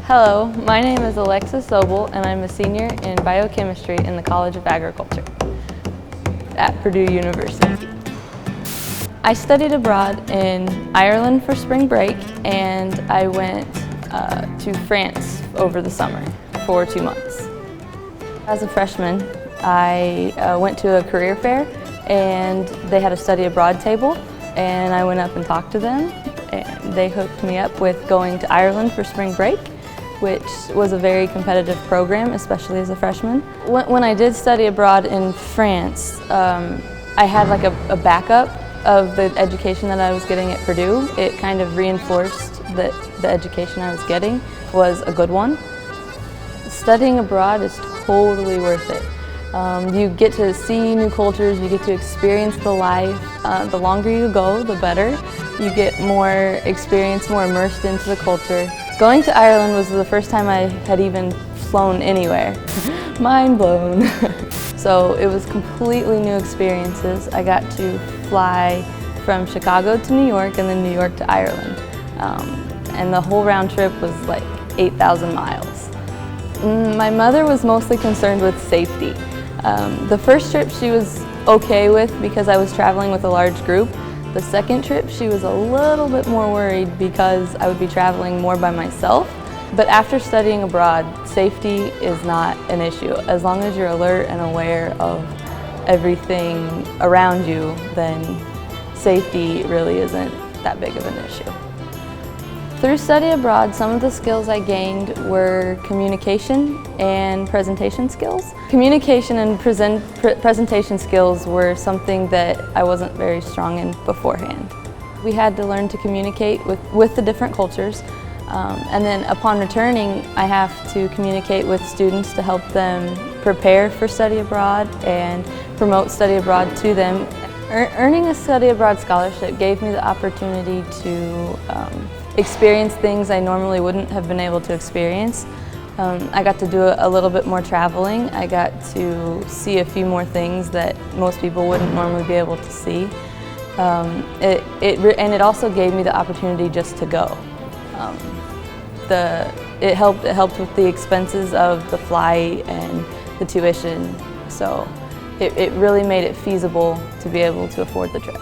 Hello, my name is Alexis Zobel and I'm a senior in biochemistry in the College of Agriculture at Purdue University. I studied abroad in Ireland for spring break and I went to France over the summer for 2 months. As a freshman, I went to a career fair and they had a study abroad table and I went up and talked to them and they hooked me up with going to Ireland for spring break, which was a very competitive program, especially as a freshman. When I did study abroad in France, I had like a backup of the education that I was getting at Purdue. It kind of reinforced that the education I was getting was a good one. Studying abroad is totally worth it. You get to see new cultures, you get to experience the life. The longer you go, the better. You get more experience, more immersed into the culture. Going to Ireland was the first time I had even flown anywhere. Mind blown. So it was completely new experiences. I got to fly from Chicago to New York and then New York to Ireland. And the whole round trip was like 8,000 miles. My mother was mostly concerned with safety. The first trip she was okay with because I was traveling with a large group. The second trip she was a little bit more worried because I would be traveling more by myself. But after studying abroad, safety is not an issue. As long as you're alert and aware of everything around you, then safety really isn't that big of an issue. Through study abroad, some of the skills I gained were communication and presentation skills. Communication and presentation skills were something that I wasn't very strong in beforehand. We had to learn to communicate with the different cultures, and then upon returning, I have to communicate with students to help them prepare for study abroad and promote study abroad to them. Earning a study abroad scholarship gave me the opportunity to experience things I normally wouldn't have been able to experience. I got to do a little bit more traveling. I got to see a few more things that most people wouldn't normally be able to see. And it also gave me the opportunity just to go. It helped with the expenses of the flight and the tuition, so it really made it feasible to be able to afford the trip.